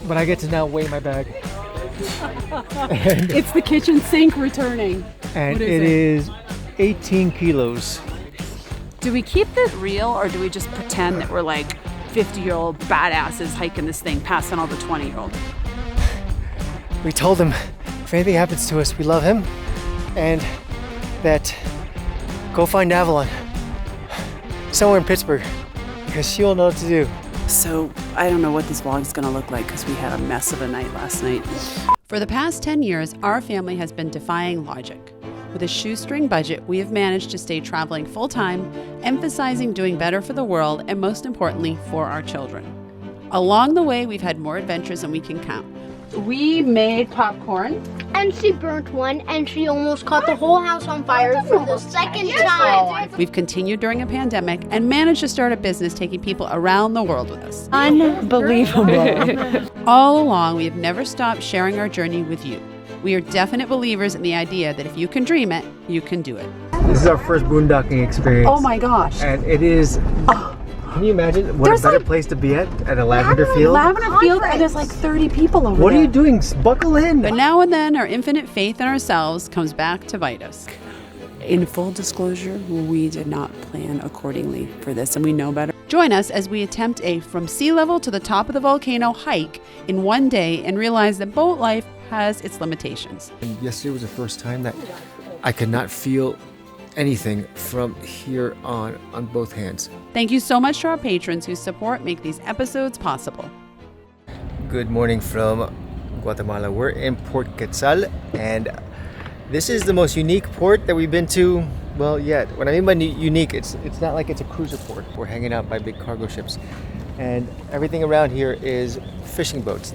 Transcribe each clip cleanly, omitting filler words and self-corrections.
but I get to now weigh my bag. It's the kitchen sink returning. And it is 18 kilos. Do we keep this real or do we just pretend that we're like 50-year-old badasses hiking this thing, passing all the 20-year-old? We told him if anything happens to us, we love him, and that go find Avalon somewhere in Pittsburgh because she'll know what to do. So I don't know what this vlog is going to look like because we had a mess of a night last night. For the past 10 years, our family has been defying logic. With a shoestring budget, we have managed to stay traveling full-time, emphasizing doing better for the world and most importantly, for our children. Along the way, we've had more adventures than we can count. We made popcorn. And she burnt one, and she almost caught the whole house on fire for the second time. We've continued during a pandemic and managed to start a business taking people around the world with us. Unbelievable. All along, we have never stopped sharing our journey with you. We are definite believers in the idea that if you can dream it, you can do it. This is our first boondocking experience. Oh my gosh. And it is, can you imagine what a better place to be at a lavender field? Lavender field, and there's like 30 people over What there. are you doing? Buckle in. But now and then, our infinite faith in ourselves comes back to bite us. In full disclosure, we did not plan accordingly for this, and we know better. Join us as we attempt a from sea level to the top of the volcano hike in one day and realize that boat life has its limitations. And yesterday was the first time that I could not feel anything from here on both hands. Thank you so much to our patrons whose support make these episodes possible. Good morning from Guatemala. We're in Port Quetzal, and this is the most unique port that we've been to, well, yet. When I mean by unique, it's not like it's a cruiser port. We're hanging out by big cargo ships, and everything around here is fishing boats.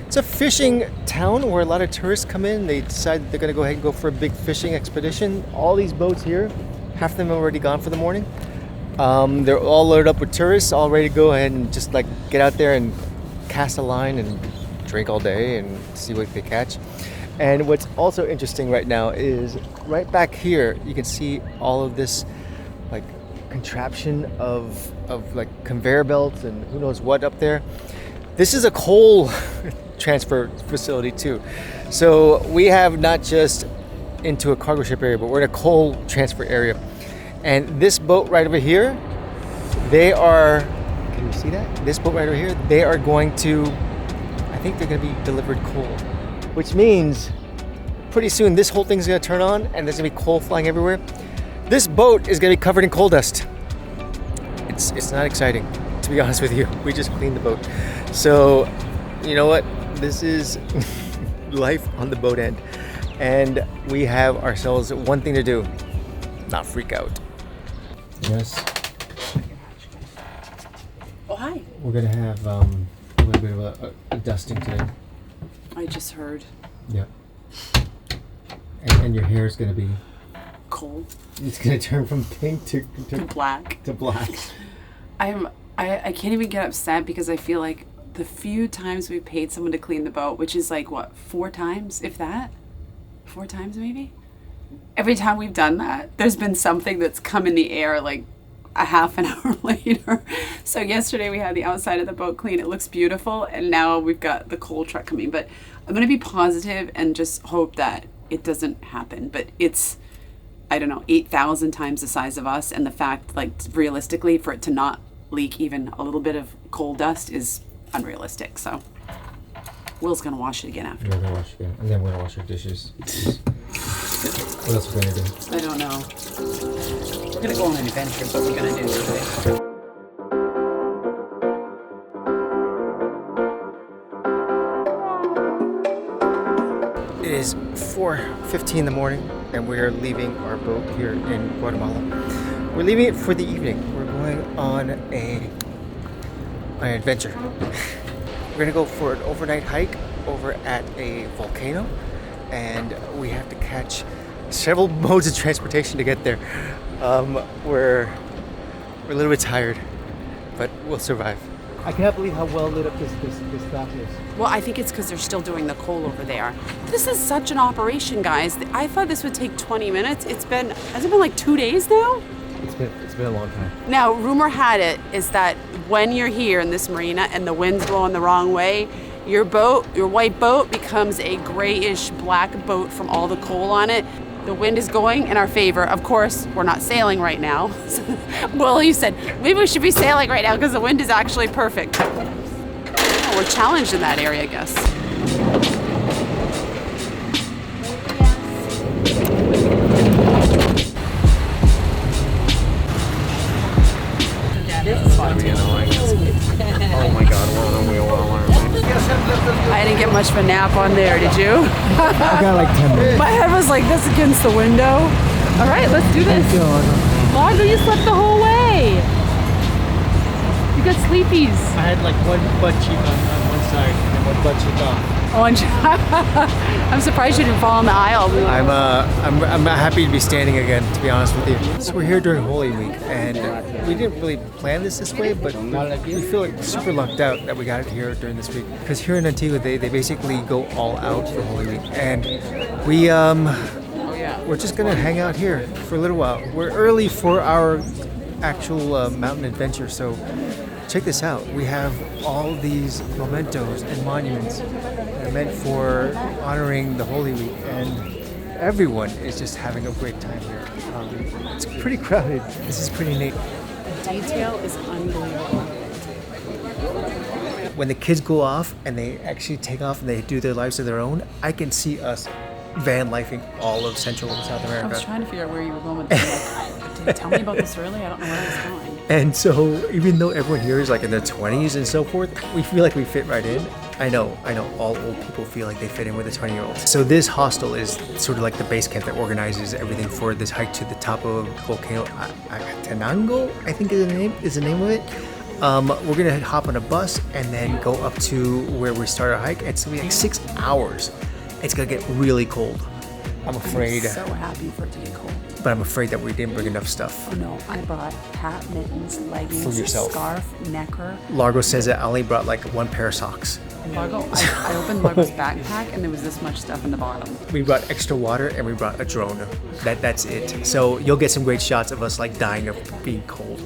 It's a fishing town where a lot of tourists come in. They decide that they're going to go ahead and go for a big fishing expedition. All these boats here, half of them are already gone for the morning. They're all loaded up with tourists, all ready to go ahead and just like get out there and cast a line and drink all day and see what they catch. And what's also interesting right now is right back here, you can see all of this like contraption of like conveyor belts and who knows what up there. This is a coal transfer facility too. So we have not just into a cargo ship area, but we're in a coal transfer area. And this boat right over here, can you see that? This boat right over here, they are going to, I think they're going to be delivered coal, which means pretty soon this whole thing's going to turn on and there's going to be coal flying everywhere. This boat is going to be covered in coal dust. It's not exciting, to be honest with you. We just cleaned the boat. So, you know what? This is life on the boat end. And we have ourselves one thing to do, not freak out. Yes. Oh, hi. We're going to have a little bit of a dusting today. I just heard. Yeah. And your hair is going to be Cold. It's going to turn from pink to black. To black. I can't even get upset because I feel like the few times we've paid someone to clean the boat, which is like, what, 4 times, if that? 4 times maybe? Every time we've done that, there's been something that's come in the air like a half an hour later. So yesterday we had the outside of the boat clean. It looks beautiful. And now we've got the coal truck coming. But I'm going to be positive and just hope that it doesn't happen. But it's, I don't know, 8,000 times the size of us. And the fact, like, realistically, for it to not leak even a little bit of coal dust is unrealistic. So Will's going to wash it again after. We're going to wash it again. And then we're going to wash our dishes. What else are we going to do? I don't know. We're going to go on an adventure is what we're going to do today. It is 4:15 in the morning and we are leaving our boat here in Guatemala. We're leaving it for the evening. We're going on an adventure. We're gonna go for an overnight hike over at a volcano, and we have to catch several modes of transportation to get there. We're a little bit tired, but we'll survive. I cannot believe how well lit up this dock is. Well, I think it's because they're still doing the coal over there. This is such an operation, guys. I thought this would take 20 minutes. Has it been like 2 days now? It's been a long time. Now, rumor had it is that when you're here in this marina and the wind's blowing the wrong way, your boat, your white boat, becomes a grayish black boat from all the coal on it. The wind is going in our favor. Of course, we're not sailing right now. Well, you said maybe we should be sailing right now because the wind is actually perfect. Oh, we're challenged in that area, I guess. Oh my God, I didn't get much of a nap on there, did you? I got like 10 minutes. My head was like this against the window. All right, let's do this. Largo, you slept the whole way. You got sleepies. I had like one butt cheek on one side and one butt cheek off. Oh, I'm surprised you didn't fall in the aisle. I'm happy to be standing again, to be honest with you. So we're here during Holy Week, and we didn't really plan this way, but we feel like super lucked out that we got it here during this week. Because here in Antigua, they basically go all out for Holy Week, and we're just gonna hang out here for a little while. We're early for our actual mountain adventure, so check this out. We have all these mementos and monuments that are meant for honoring the Holy Week, and everyone is just having a great time here. It's pretty crowded. This is pretty neat. The detail is unbelievable. When the kids go off and they actually take off and they do their lives of their own, I can see us van lifing all of Central and South America. I was trying to figure out where you were going with this. Did you tell me about this early? I don't know where I was going. And so even though everyone here is like in their 20s and so forth, we feel like we fit right in. I know, all old people feel like they fit in with the 20-year-olds. So this hostel is sort of like the base camp that organizes everything for this hike to the top of volcano Acatenango, I think is the name of it. We're gonna hop on a bus and then go up to where we start our hike. It's gonna be like 6 hours. It's gonna get really cold. I'm afraid. I'm so happy for it to get cold. But I'm afraid that we didn't bring enough stuff. Oh no, I brought hat, mittens, leggings, For yourself. scarf, necker. Largo says that I only brought like one pair of socks. Largo, I opened Largo's backpack and there was this much stuff in the bottom. We brought extra water and we brought a drone. That's it. So you'll get some great shots of us like dying of being cold.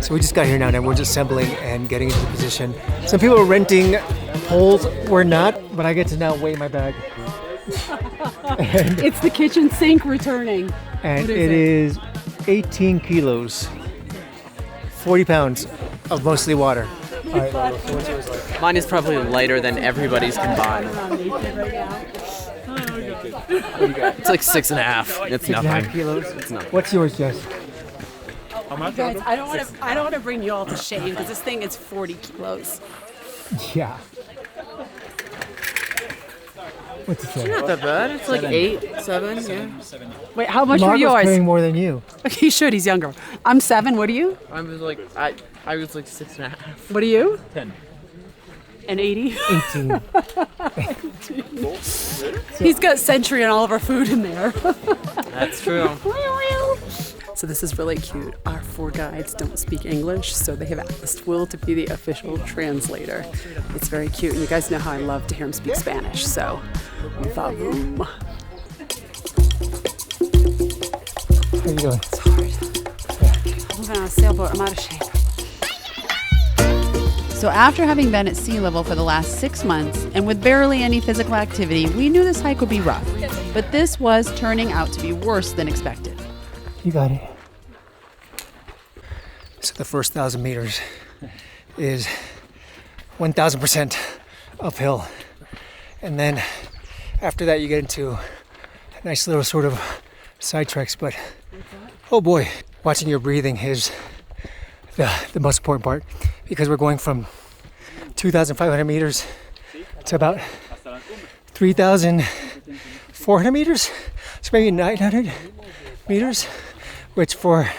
So we just got here now and we're just assembling and getting into position. Some people are renting poles, we're not, but I get to now weigh my bag. It's the kitchen sink returning. And it is 18 kilos, 40 pounds of mostly water. All right, Largo, so what's yours like? Mine is probably lighter than everybody's combined. What do you got? It's like 6.5. It's 6.5 nothing. kilos? It's nothing. What's yours, Jess? Guys, I don't want to bring you all to shame because this thing is 40 kilos. Yeah. What's it say? Not that bad. It's like 8, 7, yeah. Wait, how much were Largo's yours? carrying more than you. He should. He's younger. I'm 7. What are you? I was like 6.5. What are you? 10. And 80. 18. He's got Century and all of our food in there. That's true. So this is really cute. Our 4 guides don't speak English, so they have asked Will to be the official translator. It's very cute, and you guys know how I love to hear him speak Spanish, so va-boom. How you doing? It's hard. I'm on a sailboat. I'm out of shape. So after having been at sea level for the last 6 months and with barely any physical activity, we knew this hike would be rough. But this was turning out to be worse than expected. You got it. So the first 1,000 meters is 1,000% uphill. And then after that you get into a nice little sort of sidetracks, but oh boy, watching your breathing is the most important part because we're going from 2,500 meters to about 3,400 meters, so maybe 900 meters, which for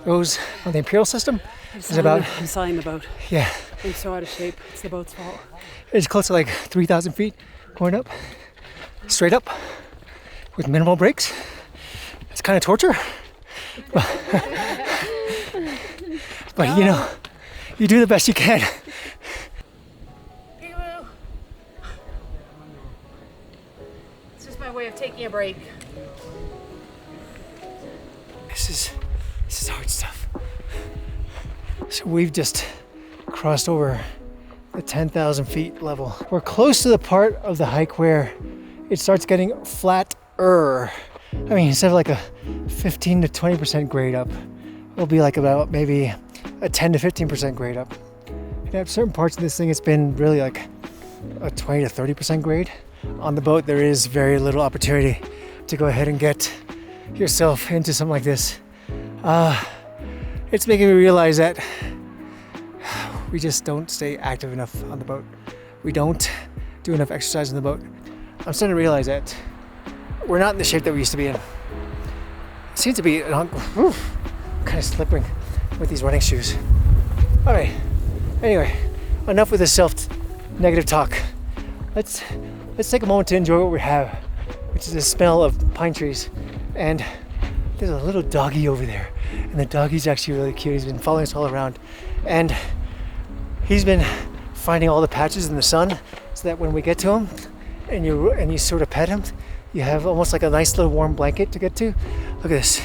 those on the imperial system is about, I'm selling the boat. yeah, I'm so out of shape. It's the boat's fault. it's close to like 3,000 feet going up, straight up, with minimal brakes. It's kind of torture, but you know, you do the best you can. It's just my way of taking a break. This is hard stuff. So we've just crossed over the 10,000 feet level. We're close to the part of the hike where it starts getting flatter. I mean, instead of like a 15 to 20% grade up, it'll be like about maybe a 10 to 15% grade up. And at certain parts of this thing, it's been really like a 20 to 30% grade. On the boat, there is very little opportunity to go ahead and get yourself into something like this. It's making me realize that we just don't stay active enough on the boat. We don't do enough exercise on the boat. I'm starting to realize that we're not in the shape that we used to be in. It seems to be kind of slipping with these running shoes. All right. Anyway, enough with this self-negative talk. Let's take a moment to enjoy what we have, which is the smell of pine trees. And there's a little doggy over there, and the doggy's actually really cute. He's been following us all around, and he's been finding all the patches in the sun, so that when we get to him, and you sort of pet him, you have almost like a nice little warm blanket to get to. Look at this.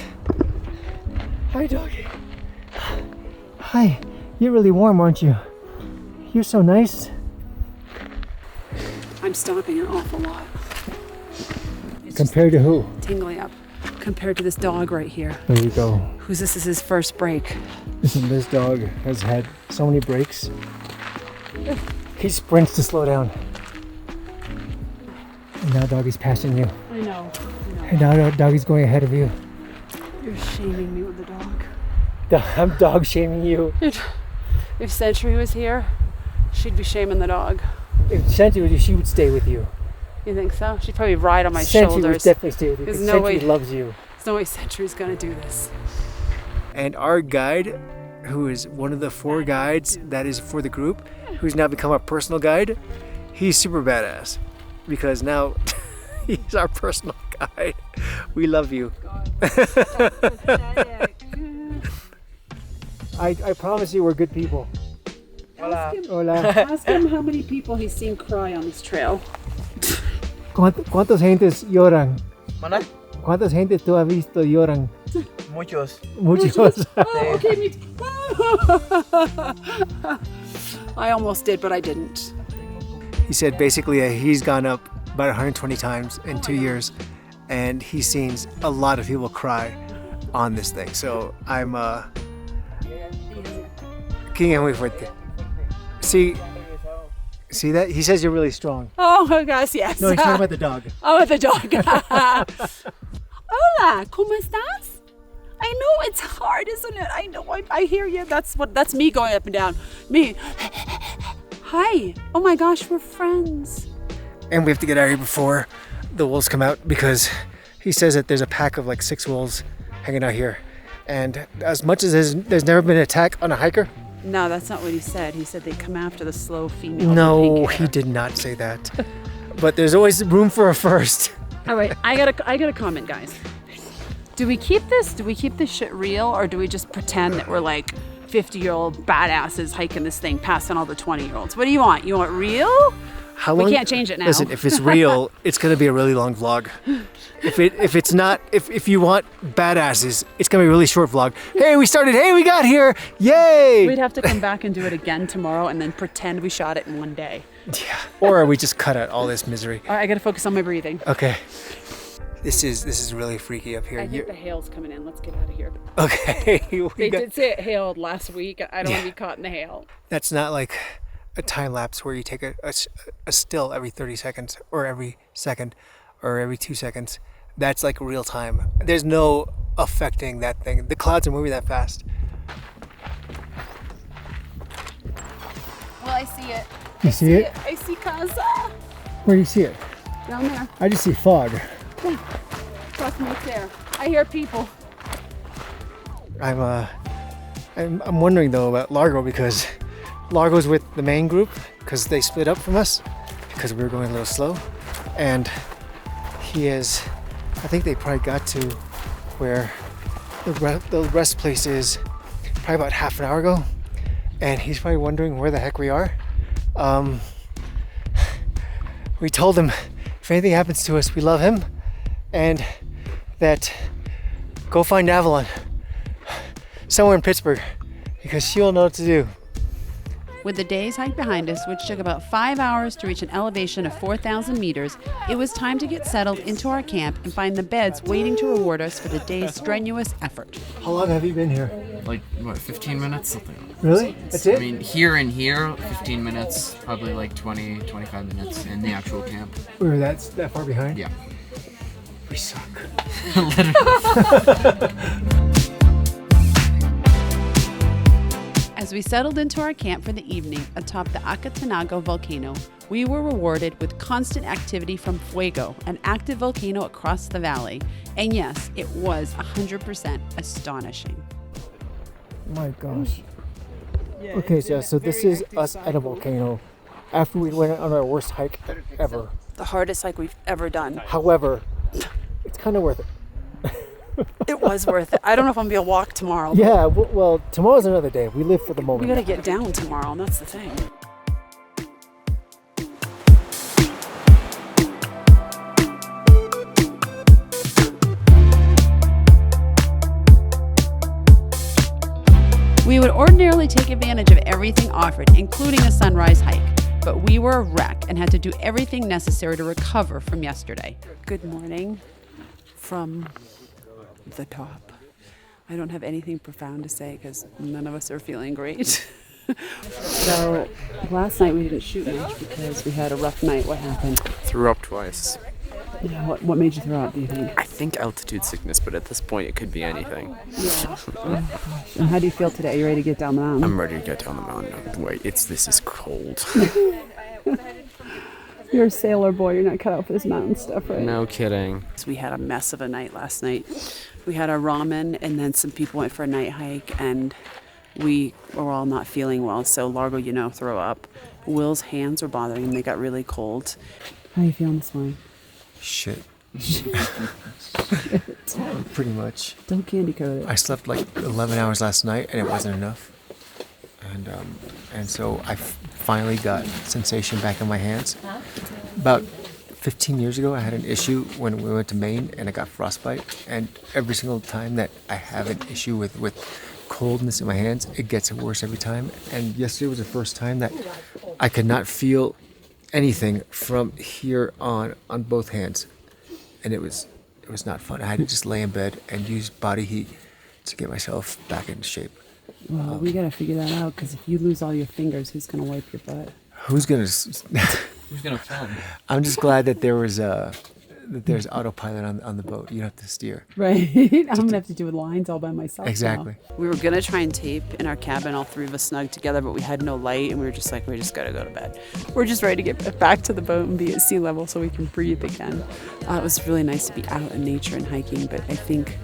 Hi, doggy. Hi. You're really warm, aren't you? You're so nice. I'm stomping an awful lot. Compared to who? Tingling up. Compared to this dog right here. There you go. This is his first break. Listen, this dog has had so many breaks. He sprints to slow down. And now doggy's passing you. I know. And now doggy's going ahead of you. You're shaming me with the dog. I'm dog shaming you. If Century was here, she'd be shaming the dog. If Century was you, she would stay with you. You think so? She'd probably ride on my Century shoulders. would definitely stay with you. There's Because no Century way. loves you. There's no way Century's gonna do this. And our guide, who is one of the 4 guides that is for the group, who's now become our personal guide, he's super badass. Because now he's our personal guide. We love you. I promise you we're good people. Hola. Hola. Ask him how many people he's seen cry on this trail. ¿Cuántos gentes lloran? ¿Mana? ¿Cuántas gentes tú has visto lloran? Muchos. Muchos. Oh, okay, me I almost did, but I didn't. He said basically he's gone up about 120 times in 2 years, and he's seen a lot of people cry on this thing. So I'm King es muy fuerte. See that? He says you're really strong. Oh my gosh, yes. No, he's talking about the dog. Oh, the dog. Hola, ¿cómo estás? I know it's hard, isn't it? I know. I hear you. That's me going up and down. Me. Hi. Oh my gosh, we're friends. And we have to get out of here before the wolves come out, because he says that there's a pack of like 6 wolves hanging out here. And as much as there's never been an attack on a hiker. No, that's not what he said. He said they come after the slow female. with No, pink hair. he did not say that. But there's always room for a first. All right, I got a comment, guys. Do we keep this? Do we keep this shit real, or do we just pretend that we're like 50-year-old badasses hiking this thing, passing all the 20-year-olds? What do you want? You want real? How long? We can't change it now. Listen, if it's real, it's gonna be a really long vlog. If it's not, if you want badasses, it's gonna be a really short vlog. Hey, we started. Hey, we got here. Yay! We'd have to come back and do it again tomorrow, and then pretend we shot it in one day. Yeah. Or we just cut out all this misery. All right, I gotta focus on my breathing. Okay. This is really freaky up here. I think the hail's coming in. Let's get out of here. Okay. They did say it hailed last week. I don't want to be caught in the hail. That's not like a time lapse where you take a still every 30 seconds or every second or every 2 seconds. That's like real time. There's no affecting that thing. The clouds are moving that fast. Well, I see it. You see it? I see Casa. Where do you see it? Down there. I just see fog. Yeah. Trust me, it's there. I hear people. I'm wondering though about Largo, because Largo's with the main group because they split up from us because we were going a little slow, and I think they probably got to where the rest place is probably about half an hour ago, and he's probably wondering where the heck we are. We told him if anything happens to us, we love him, and that go find Avalon somewhere in Pittsburgh, because she'll know what to do. With the day's hike behind us, which took about 5 hours to reach an elevation of 4,000 meters, it was time to get settled into our camp and find the beds waiting to reward us for the day's strenuous effort. How long have you been here? Like, what, 15 minutes? Something like that. Really? That's it? I mean, here and here, 15 minutes, probably like 20, 25 minutes in the actual camp. We were that far behind? Yeah. We suck. Literally. As we settled into our camp for the evening atop the Acatenango Volcano, we were rewarded with constant activity from Fuego, an active volcano across the valley. And yes, it was 100% astonishing. My gosh. Okay, so this is us at a volcano after we went on our worst hike ever. The hardest hike we've ever done. However, it's kind of worth it. It was worth it. I don't know if I'm gonna be able to walk tomorrow. Yeah, well, tomorrow's another day. We live for the We moment. gotta get down tomorrow, and that's the thing. We would ordinarily take advantage of everything offered, including a sunrise hike. But we were a wreck and had to do everything necessary to recover from yesterday. Good morning from the top. I don't have anything profound to say because none of us are feeling great. So last night we didn't shoot much because we had a rough night. What happened? Threw up twice. Yeah, what made you throw up, do you think? I think altitude sickness, but at this point it could be anything. Yeah. Oh, gosh. And how do you feel today? Are you ready to get down the mountain? I'm ready to get down the mountain. Wait, this is cold. You're a sailor boy. You're not cut out for this mountain stuff, right? No kidding. We had a mess of a night last night. We had our ramen, and then some people went for a night hike, and we were all not feeling well. So Largo, throw up. Will's hands were bothering him. They got really cold. How are you feeling this morning? Shit. Pretty much. Don't candy coat it. I slept like 11 hours last night, and it wasn't enough. And so I finally got sensation back in my hands. About 15 years ago, I had an issue when we went to Maine, and I got frostbite. And every single time that I have an issue with coldness in my hands, it gets worse every time. And yesterday was the first time that I could not feel anything from here on both hands, and it was not fun. I had to just lay in bed and use body heat to get myself back into shape. Well, we gotta figure that out, because if you lose all your fingers, who's gonna wipe your butt? Who's gonna film? I'm just glad that there's autopilot on the boat. You don't have to steer. Right. I'm gonna have to do lines all by myself. Exactly. Now. We were gonna try and tape in our cabin, all three of us snug together, but we had no light, and we were just like, we just gotta go to bed. We're just ready to get back to the boat and be at sea level so we can breathe again. It was really nice to be out in nature and hiking, but I think,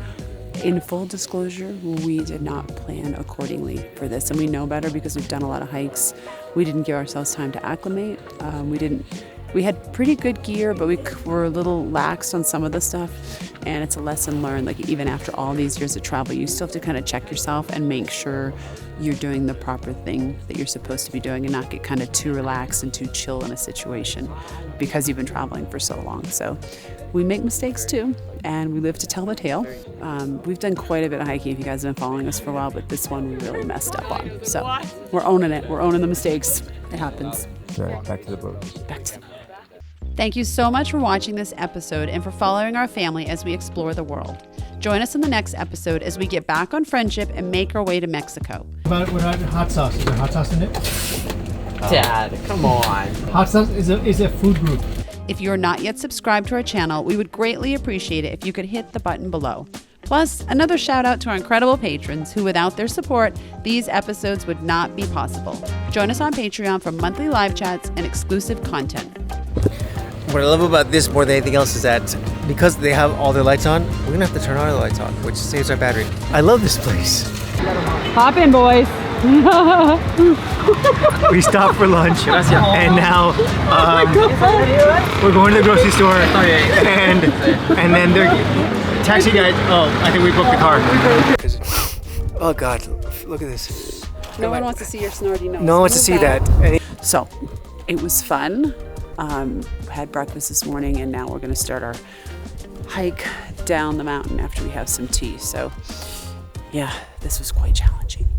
in full disclosure, we did not plan accordingly for this, and we know better because we've done a lot of hikes. We didn't give ourselves time to acclimate. We had pretty good gear, but we were a little lax on some of the stuff, and it's a lesson learned. Like, even after all these years of travel, you still have to kind of check yourself and make sure you're doing the proper thing that you're supposed to be doing, and not get kind of too relaxed and too chill in a situation because you've been traveling for so long. So we make mistakes too, and we live to tell the tale. We've done quite a bit of hiking if you guys have been following us for a while, but this one we really messed up on. So we're owning it. We're owning the mistakes. It happens. All right, back to the boat. Back to the boat. Thank you so much for watching this episode and for following our family as we explore the world. Join us in the next episode as we get back on friendship and make our way to Mexico. What about hot sauce? Is there hot sauce in it? Dad, come on. Hot sauce is a food group. If you're not yet subscribed to our channel, we would greatly appreciate it if you could hit the button below. Plus, another shout out to our incredible patrons who, without their support, these episodes would not be possible. Join us on Patreon for monthly live chats and exclusive content. What I love about this more than anything else is that because they have all their lights on, we're gonna have to turn our lights on, which saves our battery. I love this place. Hop in, boys. We stopped for lunch, and now we're going to the grocery store, and then they're taxi guys. Oh, I think we booked the car. Oh God, look at this. No one wants to see your snorty nose. No one wants to see that. So, it was fun. Had breakfast this morning, and now we're going to start our hike down the mountain after we have some tea. So yeah, this was quite challenging.